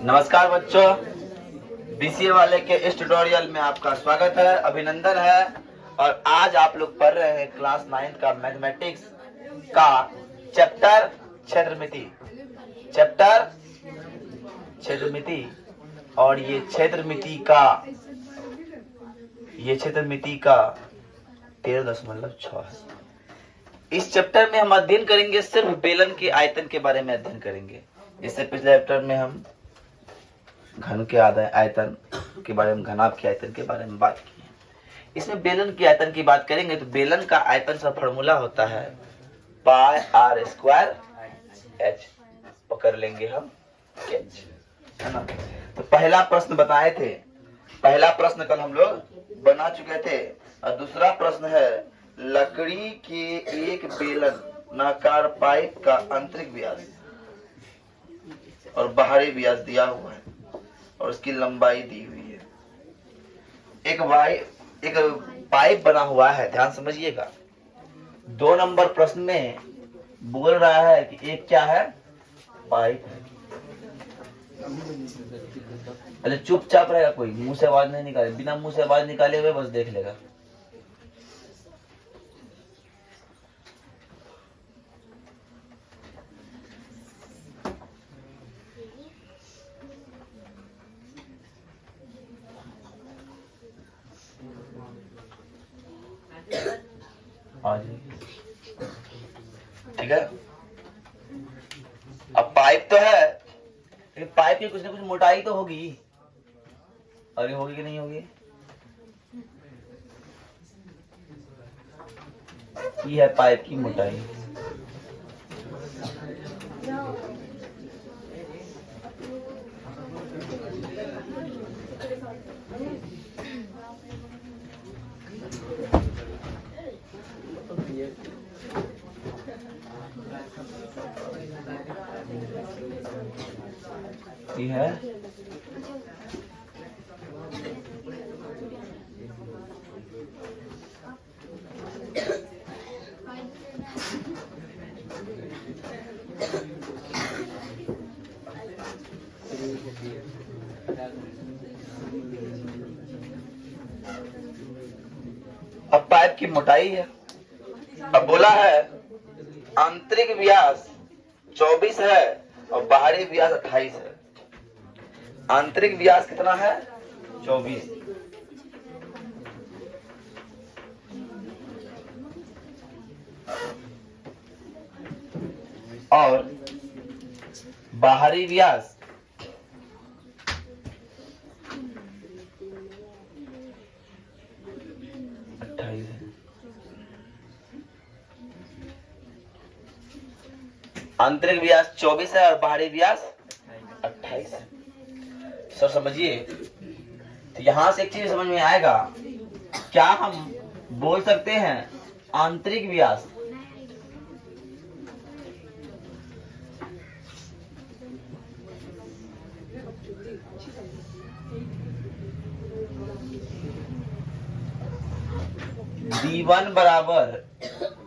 नमस्कार बच्चों, बीसीए वाले के इस ट्यूटोरियल में आपका स्वागत है, अभिनंदन है। और आज आप लोग पढ़ रहे हैं क्लास 9 का मैथमेटिक्स का चैप्टर क्षेत्रमिति। और ये क्षेत्रमिति का 13.6 है। इस चैप्टर में हम अध्ययन करेंगे, सिर्फ बेलन के आयतन के बारे में अध्ययन करेंगे। इससे पिछले चैप्टर में हम घन के आयतन के बारे में, घनाभ के आयतन के बारे में बात की है। इसमें बेलन के आयतन की बात करेंगे तो बेलन का आयतन का फॉर्मूला होता है पाई आर स्क्वायर एच। पकड़ लेंगे हम एच, है ना। तो पहला प्रश्न बताए थे, पहला प्रश्न कल हम लोग बना चुके थे। और दूसरा प्रश्न है, लकड़ी के एक बेलनाकार पाइप का आंतरिक व्यास और बाहरी व्यास दिया हुआ है और उसकी लंबाई दी हुई है। एक पाइप बना हुआ है, ध्यान समझिएगा। 2 नंबर प्रश्न में बोल रहा है कि एक क्या है, पाइप है। अरे चुपचाप रहेगा, कोई मुंह से आवाज नहीं निकाले, बिना मुंह से आवाज निकाले हुए बस देख लेगा। ठीक है। अब पाइप तो है, लेकिन पाइप की कुछ ना कुछ मोटाई तो होगी। अरे होगी कि नहीं होगी? ये है पाइप की मोटाई। ये है अब पाइप की मोटाई है। अब बोला है आंतरिक व्यास 24 है और बाहरी व्यास 28 है। आंतरिक व्यास कितना है? 24। और बाहरी व्यास 28 है। आंतरिक व्यास 24 है और बाहरी व्यास 28 है। सर समझिए, तो यहां से एक चीज समझ में आएगा, क्या हम बोल सकते हैं आंतरिक व्यास D1 बराबर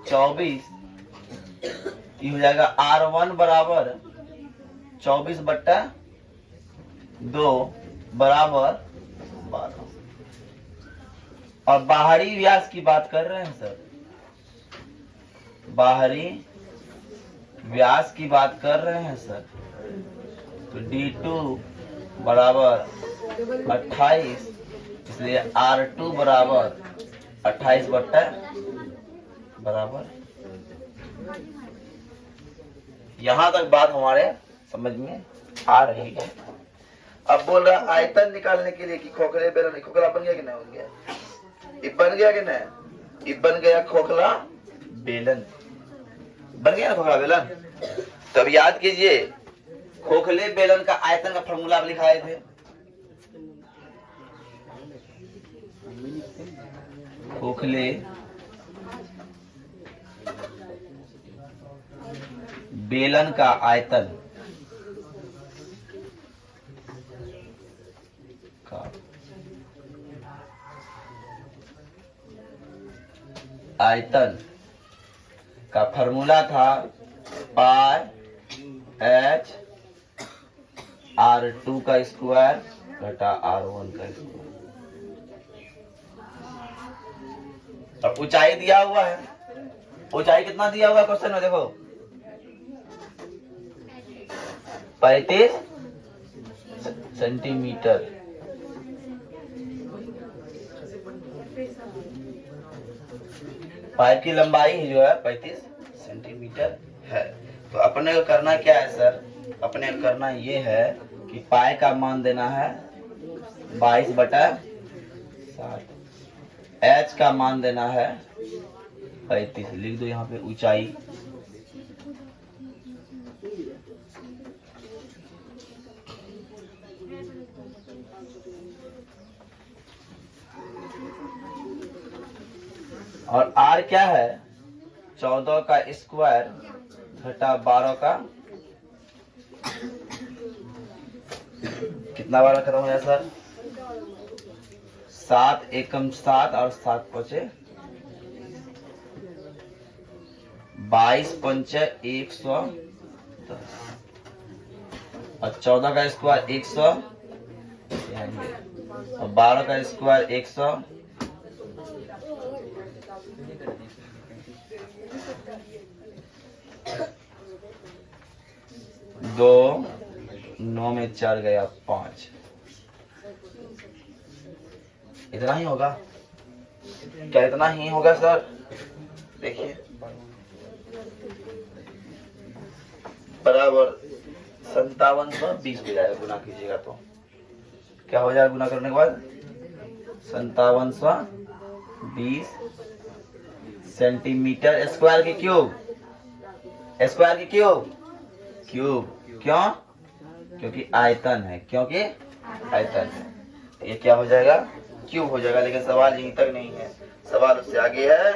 24, ये हो जाएगा R1 बराबर 24/2 बराबर 12। और बाहरी व्यास की बात कर रहे हैं सर, बाहरी व्यास की बात कर रहे हैं सर, तो D2 बराबर 28, इसलिए R2 बराबर 28 बराबर। यहां तक बात हमारे समझ में आ रही है। अब बोल रहा आयतन निकालने के लिए कि खोखले बेलन, खोखला बन गया कि नहीं बन गया? ये बन गया कि नहीं? ये बन गया खोखला बेलन, बन गया ना खोखला बेलन। तो अब याद कीजिए, खोखले बेलन का आयतन का फॉर्मूला आप लिखाए थे। खोखले बेलन का आयतन का फॉर्मूला था पाई एच R R2 का स्क्वायर घटा R1 का स्क्वायर। अब ऊंचाई दिया हुआ है, ऊंचाई कितना दिया हुआ है क्वेश्चन में, देखो 35 सेंटीमीटर। पाइप की लंबाई जो है 35 सेंटीमीटर है। तो अपने को करना क्या है सर, अपने को करना ये है कि पाई का मान देना है 22/7, एच का मान देना है 35। लिख दो यहाँ पे ऊंचाई, और आर क्या है 14 का स्क्वायर घटा 12 का, कितना 12 खत्म हो जाए सर, 7 एकम 7 और 7 पचे 22 पंचे 110, और 14 का स्क्वायर 100 और 12 का स्क्वायर 100, 2 9 में 4 गया 5, इतना ही होगा क्या, इतना ही होगा सर। देखिए बराबर 5720 हो जाएगा, गुना कीजिएगा तो क्या हो जाएगा, गुना करने के बाद 5720 सेंटीमीटर स्क्वायर की क्यूब, स्क्वायर की क्यूब, क्यूब क्यों, क्योंकि आयतन है, क्योंकि आयतन है, ये क्या हो जाएगा, क्यूब हो जाएगा। लेकिन सवाल यहीं तक नहीं है, सवाल उससे आगे है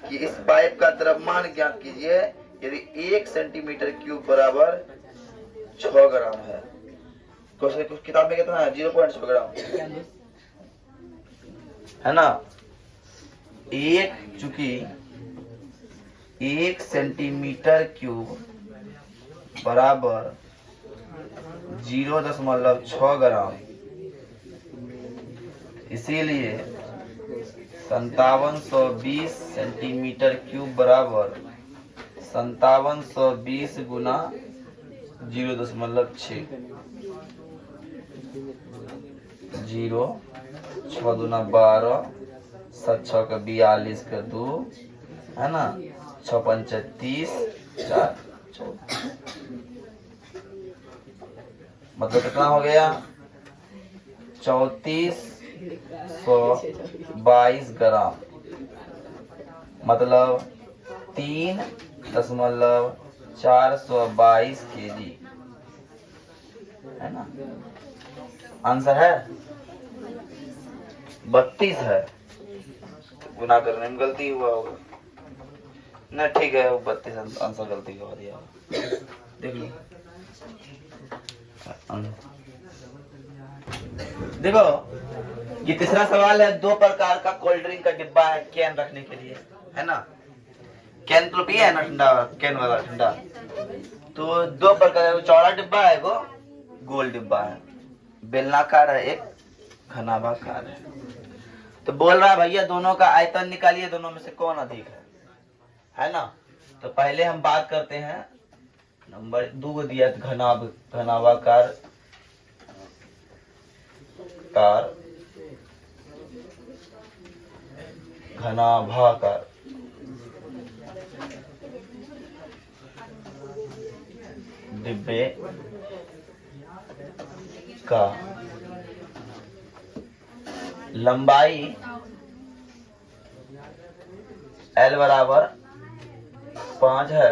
कि इस पाइप का द्रव्यमान ज्ञात कीजिए यदि 1 सेंटीमीटर क्यूब बराबर 6 ग्राम है। कुछ किताब में कितना है, 0.6 ग्राम है ना। चूंकि 1 सेंटीमीटर क्यूब बराबर 0.6 ग्राम, इसीलिए 5720 सेंटीमीटर क्यूब बराबर 5720 गुना 0.6, 0 6 दूना 12, 7 6 का 42 का 2 है ना, 6 5 30, 4 14, मतलब कितना हो गया 3422 ग्राम, मतलब 3.422 kg है ना। आंसर है 32 है, गुना करने में गलती हुआ होगा ना, ठीक है वो 32 आंसर गलती का दिया, देख लो। देखो ये तीसरा सवाल है, 2 प्रकार का कोल्ड ड्रिंक का डिब्बा है कैन रखने के लिए, है ना। कैन तो पिया है ना ठंडा, कैन वाला ठंडा, तो 2 प्रकार का, चौड़ा डिब्बा है, वो गोल डिब्बा है, बेलनाकार है, एक घनाभाकार है। तो बोल रहा है भैया दोनों का आयतन निकालिए, दोनों में से कौन अधिक है ना। तो पहले हम बात करते हैं, नंबर 2 दिया घनाभाकार घनाभाकार डिब्बे का लंबाई L बराबर 5 है,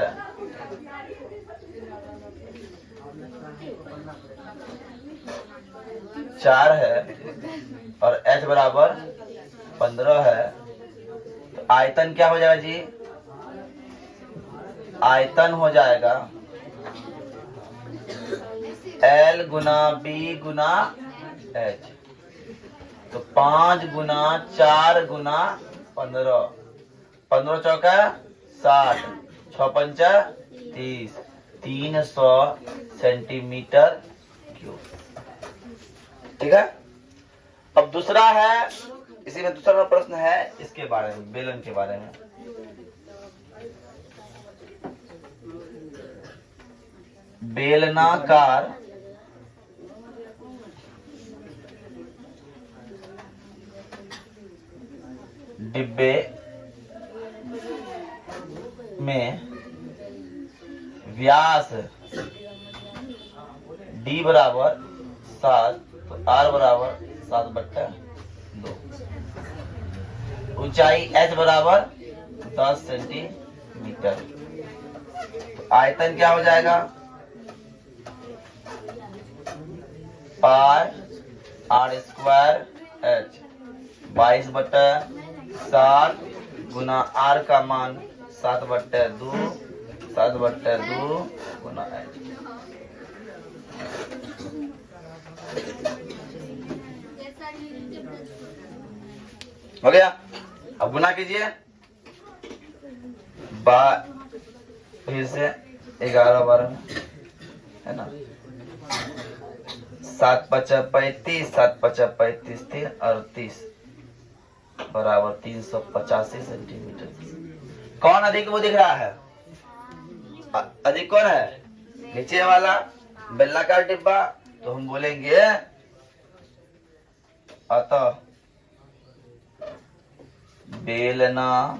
चार है, और H बराबर 15 है। तो आयतन क्या हो जाएगा जी, आयतन हो जाएगा L गुना B गुना H, तो 5 गुना 4 गुना 15, 15 चौका 60, 6 पंचा 30, 300 सेंटीमीटर क्यूब। ठीक है। अब दूसरा है, इसी में दूसरा प्रश्न है इसके बारे में, बेलन के बारे में। बेलनाकार डिब्बे में व्यास d बराबर 7, तो r बराबर 7/2, ऊंचाई h बराबर 10 सेंटीमीटर। तो आयतन क्या हो जाएगा? पाई r स्क्वायर h 22/7 गुना r का मान 7/2 गुना h। हो गया। अब गुना कीजिए, फिर से 11/12 है ना, 7×5 = 35, 7×5 = 35, 38 बराबर 385 सेंटीमीटर। कौन अधिक वो दिख रहा है? अधिक कौन है? नीचे वाला बेलनाकार डिब्बा। तो हम बोलेंगे अतः बेलनाकार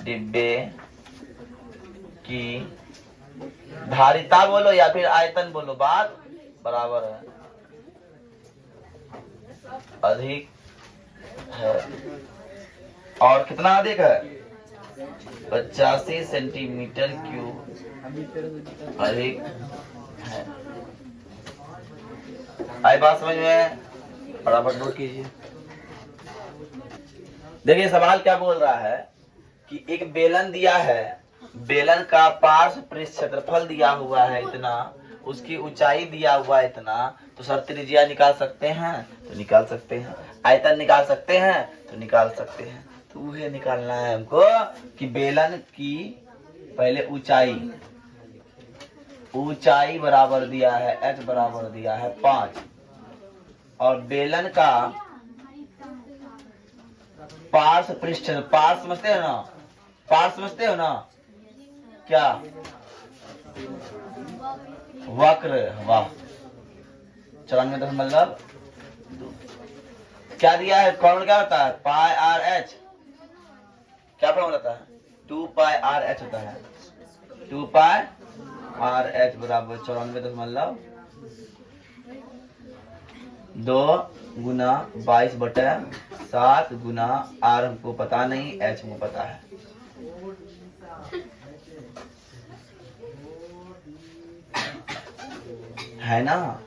डिब्बे की धारिता बोलो या फिर आयतन बोलो, बात बराबर है, अधिक है। और कितना अधिक है? 85 सेंटीमीटर क्यूब अधिक है। आई बात समझ में? फटाफट नोट कीजिए। देखिए सवाल क्या बोल रहा है कि एक बेलन दिया है, बेलन का पार्श्व पृष्ठ क्षेत्रफल दिया हुआ है इतना, उसकी ऊंचाई दिया हुआ है इतना, तो सर त्रिज्या निकाल सकते हैं? तो निकाल सकते हैं। आयतन निकाल सकते हैं? तो निकाल सकते हैं। तो वह निकालना है हमको कि बेलन की पहले ऊंचाई बराबर दिया है h बराबर दिया है 5, और बेलन का पार्श्व पृष्ठ, पार्श्व समझते हो ना? पार्श्व समझते हो ना? क्या? वक्र। वाह। 94.2 क्या दिया है? फॉर्मूला क्या होता है? Pi R H. क्या फॉर्मूला होता है? 2 पाई आर एच होता है। 2 पाई आर एच बराबर 94.2 गुना 22/7 गुना आर हमको पता नहीं, एच हमको पता है। है ना?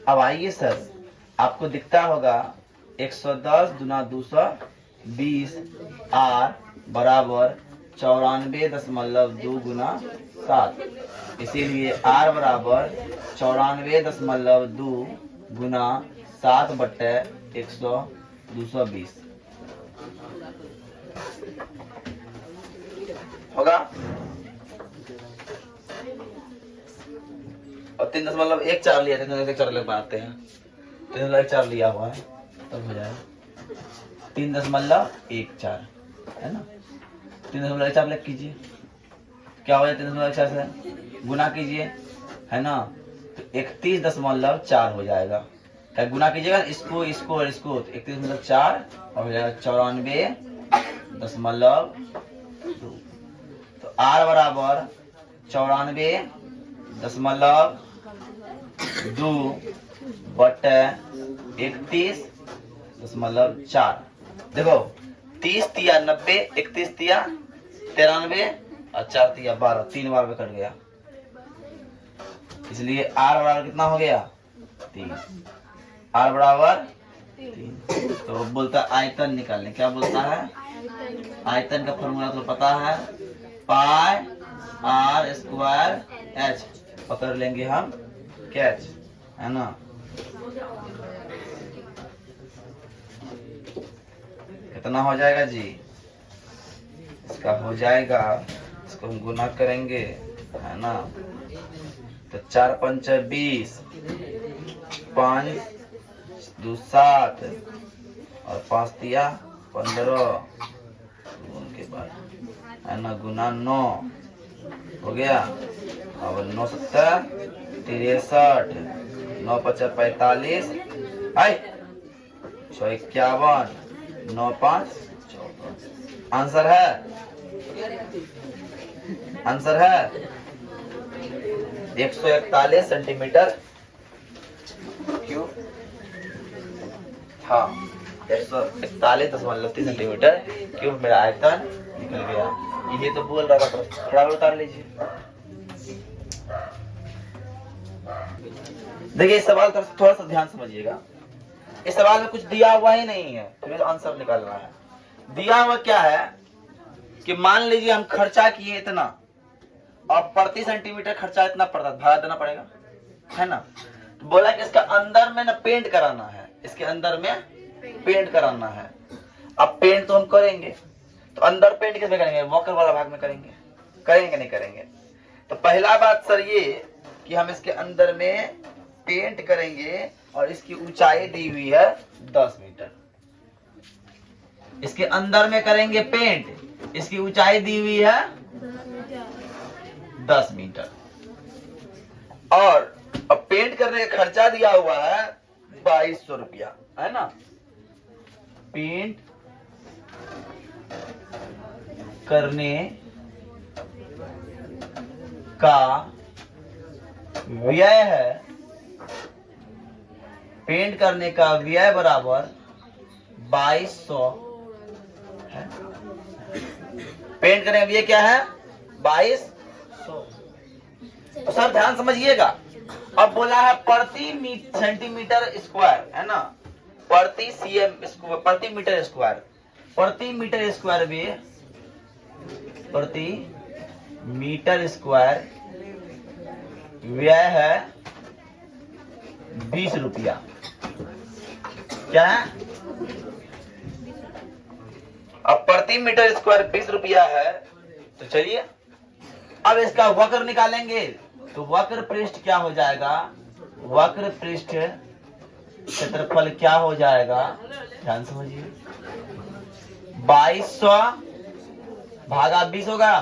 अब आइए सर, आपको दिखता होगा 110 गुना 220 आर बराबर 94.2 गुना 7, इसीलिए आर बराबर 94.2 गुना 7/220 होगा। और 3.14 लिया, 3.14 बनाते हैं, 3.14 लिया हुआ है, तब हो जाएगा 3.14 है ना। 3.14 लिख कीजिए, क्या हो जाए? 3.14 से गुना कीजिए, है ना, तो 31.4 हो जाएगा। क्या गुना कीजिएगा? इसको इसको और इसको, तो 31.4 और हो जाएगा 94.2। तो आर बराबर 94.2 बटे 31.4। देखो 30 तिया 90, 31 तिया 93 और 4 तिया 12, 3 बार में कट गया, इसलिए आर बराबर कितना हो गया? 3। आर बराबर 3। तो बोलता है आयतन निकालने। क्या बोलता है? आयतन का फॉर्मूला तो पता है, पाई आर स्क्वायर एच, पकड़ लेंगे हम कैच, है ना। कितना हो जाएगा जी? इसका हो जाएगा, इसको हम गुना करेंगे है ना। तो 4 पंच 20, 5 2 7 और 5 दिया 15 उनके बाद है ना, गुना 9 हो गया। अब 9 7 63, 9 5 45, 6 51, 9 5 14। आंसर है, आंसर है 141 सेंटीमीटर क्यूब। हाँ, 141.3 सेंटीमीटर क्यूब मेरा आयतन निकल गया। ये तो बोल रहा था, थोड़ा उतार लीजिए। देखिए इस सवाल का थोड़ा सा ध्यान समझिएगा। इस सवाल में कुछ दिया हुआ ही नहीं है, फिर आंसर निकालना है। दिया हुआ क्या है कि मान लीजिए हम खर्चा किए इतना और प्रति सेंटीमीटर खर्चा इतना पड़ता, भाड़ा देना पड़ेगा, है ना। तो बोला कि इसका अंदर में ना पेंट कराना है, इसके अंदर में पेंट कराना है। अब पेंट तो हम करेंगे, तो अंदर पेंट किस में करेंगे, वॉकर वाला भाग में करेंगे, करेंगे नहीं करेंगे। तो पहला बात सर ये कि हम इसके अंदर में पेंट करेंगे और इसकी ऊंचाई दी हुई है 10 मीटर। इसके अंदर में करेंगे पेंट, इसकी ऊंचाई दी हुई है 10 मीटर। और अब पेंट करने का खर्चा दिया हुआ है 2200 रुपया, है ना। पेंट करने का व्यय है, पेंट करने का व्यय बराबर 2200 है। पेंट करने का व्यय क्या है, 2200। तो सर ध्यान समझिएगा। अब बोला है प्रति सेंटीमीटर स्क्वायर, है ना, प्रति सीएम स्क्वायर, प्रति मीटर स्क्वायर, प्रति मीटर स्क्वायर में, प्रति मीटर स्क्वायर व्यय है 20 रुपया। क्या है, अब प्रति मीटर स्क्वायर 20 रुपया है। तो चलिए अब इसका वक्र निकालेंगे। तो वक्र पृष्ठ क्या हो जाएगा, वक्र पृष्ठ क्षेत्रफल क्या हो जाएगा, ध्यान समझिए। 2200 भागा 20 होगा,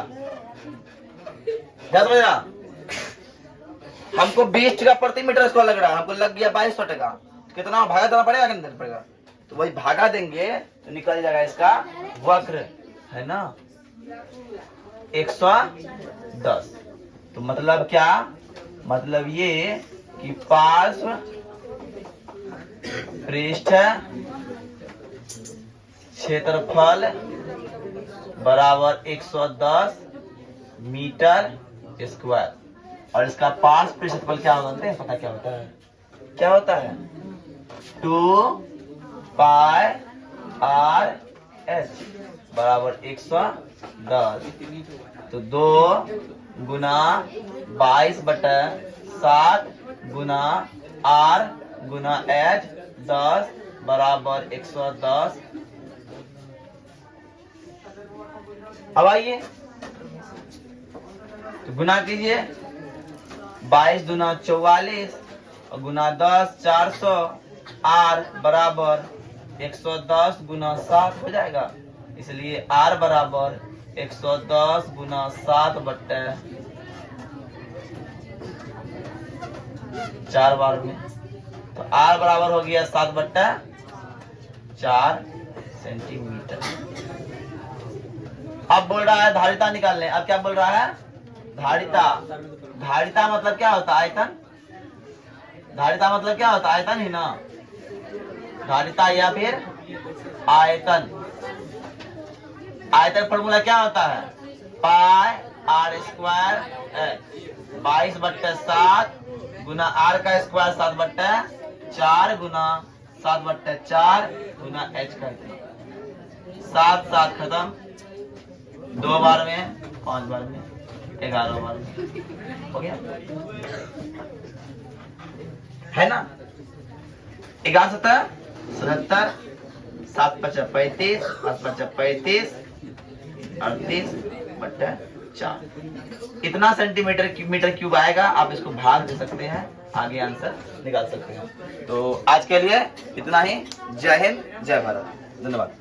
क्या समझ रहा। हमको 20 टका प्रति मीटर स्क्वायर लग रहा है, हमको लग गया 2200 टका। कितना भागा देना पड़ेगा, कितना देना पड़ेगा, तो वही भागा देंगे तो निकल जाएगा इसका वक्र, है ना, 110। तो मतलब क्या, मतलब ये कि पार्श्व पृष्ठ क्षेत्रफल बराबर 110 मीटर स्क्वायर। और इसका पार्श्व पृष्ठफल क्या होता है, पता क्या होता है, क्या होता है, 2 पाई आर एच बराबर 110। तो 2 गुना 22/7 गुना आर गुना एच 10 बराबर 110। अब आइए तो गुना कीजिए, 22 दूना 44 और गुना 10 400, आर बराबर 110 गुना 7 हो जाएगा। इसलिए आर बराबर 110 गुना 7/4 बार में। तो आर बराबर हो गया 7/4 सेंटीमीटर। अब बोल रहा है धारिता निकाल लें। अब क्या बोल रहा है, धारिता। धारिता मतलब क्या होता है, आयतन। धारिता मतलब क्या होता है, आयतन ही ना। धारिता या फिर आयतन। आयतन फॉर्मूला क्या होता है, पाई आर स्क्वायर एच, 22/7 गुना आर का स्क्वायर 7/4 गुना 7/4 गुना एच का 7 7 खत्म, 2 बार में 5 बार में 11 बार में हो गया, है ना। 11 7 77, 7 5 35, 8 5 35, 38/4। 4। इतना सेंटीमीटर मीटर क्यूब आएगा, आप इसको भाग दे सकते हैं, आगे आंसर निकाल सकते हैं। तो आज के लिए इतना ही। जय हिंद, जय भारत, धन्यवाद।